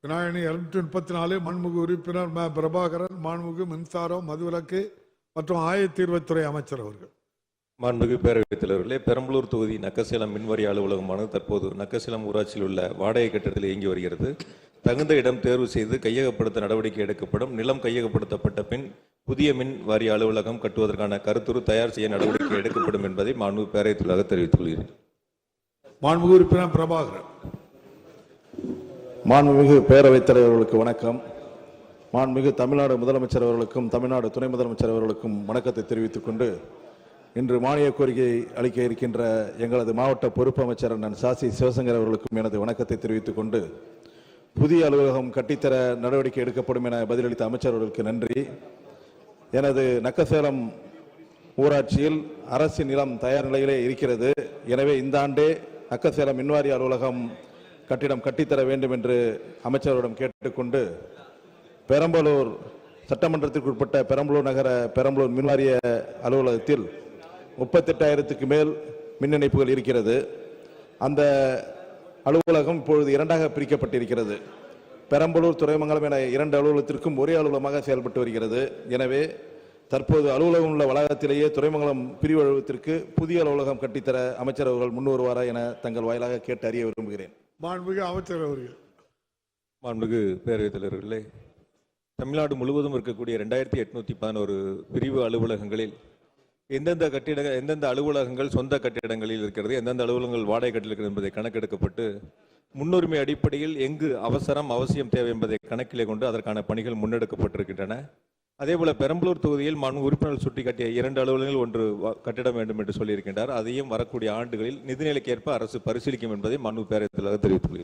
விநாயகனி 234 மாண்புமிகு உறுப்பினர் ம. பிரபாகரன், மாண்புமிகு மின்சாரம், மதுவிலக்கு மற்றும் ஆயத்தீர்வுத்துறை அமைச்சர் அவர்கள். மாண்புமிகு பேரவைத் தலைவர்களே, பெரம்பலூர் தொகுதி நக்கசேலம் மின்வாரிய அலுவலகமானது தற்போது நக்கசேலம் ஊராட்சியில் உள்ள வாடகை கட்டடத்தில் இயங்கி வருகிறது. தகுந்த இடம் தேர்வு செய்து கையகப்படுத்த நடவடிக்கை எடுக்கப்படும். நிலம் கையகப்படுத்தப்பட்ட பின் புதிய மின் வாரிய அலுவலகம் கட்டுவதற்கான கருத்துரு தயார் செய்ய நடவடிக்கை எடுக்கப்படும் என்பதை மாண்புமிகு பேரவைத் தலைவராக தெரிவித்துக் கொள்கிறேன். மாண்புமிகு உறுப்பினர் பிரபாகரன். மாண்புமிகு பேரவைத் தலைவர்களுக்கு வணக்கம். மாண்புமிகு தமிழ்நாடு முதலமைச்சர் அவர்களுக்கும் தமிழ்நாடு துணை முதலமைச்சர் அவர்களுக்கும் வணக்கத்தை தெரிவித்துக் கொண்டு, இன்று மானிய கோரிக்கை அளிக்க இருக்கின்ற எங்களது மாவட்ட பொறுப்பு அமைச்சர் அண்ணன் சாசி சிவசங்கர் அவர்களுக்கும் எனது வணக்கத்தை தெரிவித்துக் கொண்டு, புதிய அலுவலகம் கட்டித்தர நடவடிக்கை எடுக்கப்படும் என பதிலளித்த அமைச்சர் அவர்களுக்கு நன்றி. எனது நக்கசேலம் ஊராட்சியில் அரசின் நிலம் தயார் நிலையிலே இருக்கிறது. எனவே இந்த ஆண்டே நக்கசேலம் மின்வாரிய அலுவலகம் கட்டிடம் கட்டித்தர வேண்டும் என்று அமைச்சரிடம் கேட்டுக்கொண்டு, பெரம்பலூர் சட்டமன்றத்திற்கு உட்பட்ட பெரம்பலூர் நகர பெரம்பலூர் மின்வாரிய அலுவலகத்தில் 38,000க்கு மேல் மின் இணைப்புகள் இருக்கிறது. அந்த அலுவலகம் இப்பொழுது இரண்டாக பிரிக்கப்பட்டிருக்கிறது. பெரம்பலூர், துறைமங்கலம் என 2 அலுவலகத்திற்கும் ஒரே அலுவலகமாக செயல்பட்டு வருகிறது. எனவே தற்போது அலுவலகம் உள்ள வளாகத்திலேயே துறைமங்கலம் பிரிவு அலுவலகத்திற்கு புதிய அலுவலகம் கட்டித்தர அமைச்சர் அவர்கள் முன் வருவாரா என தங்கள் வாயிலாக கேட்டு அறிய விரும்புகிறேன். மாண்புமிகு அமைச்சர் அவர்கள். மாண்புமிகு பேரவைத் தலைவர்களே, தமிழ்நாடு முழுவதும் இருக்கக்கூடிய 2811 பிரிவு அலுவலகங்களில் எந்தெந்த அலுவலகங்கள் சொந்த கட்டிடங்களில் இருக்கிறது, எந்தெந்த அலுவலகங்கள் வாடகை கட்டில் இருக்கிறது என்பதை கணக்கெடுக்கப்பட்டு, முன்னுரிமை அடிப்படையில் எங்கு அவசியம் தேவை என்பதை கணக்கிலே கொண்டு அதற்கான பணிகள் முன்னெடுக்கப்பட்டிருக்கின்றன. அதேபோல பெரம்பலூர் தொகுதியில் மாண்புமிகு உறுப்பினர்கள் சுட்டிக்காட்டிய 2 அலுவலகங்கள் ஒன்று கட்டிடம் வேண்டும் என்று சொல்லியிருக்கின்றார். அதையும் வரக்கூடிய ஆண்டுகளில் நிதிநிலைக்கு ஏற்ப அரசு பரிசீலிக்கும் என்பதை மாண்புமிகு பேரவைத் தலைவர் தெரிவித்துள்ளது.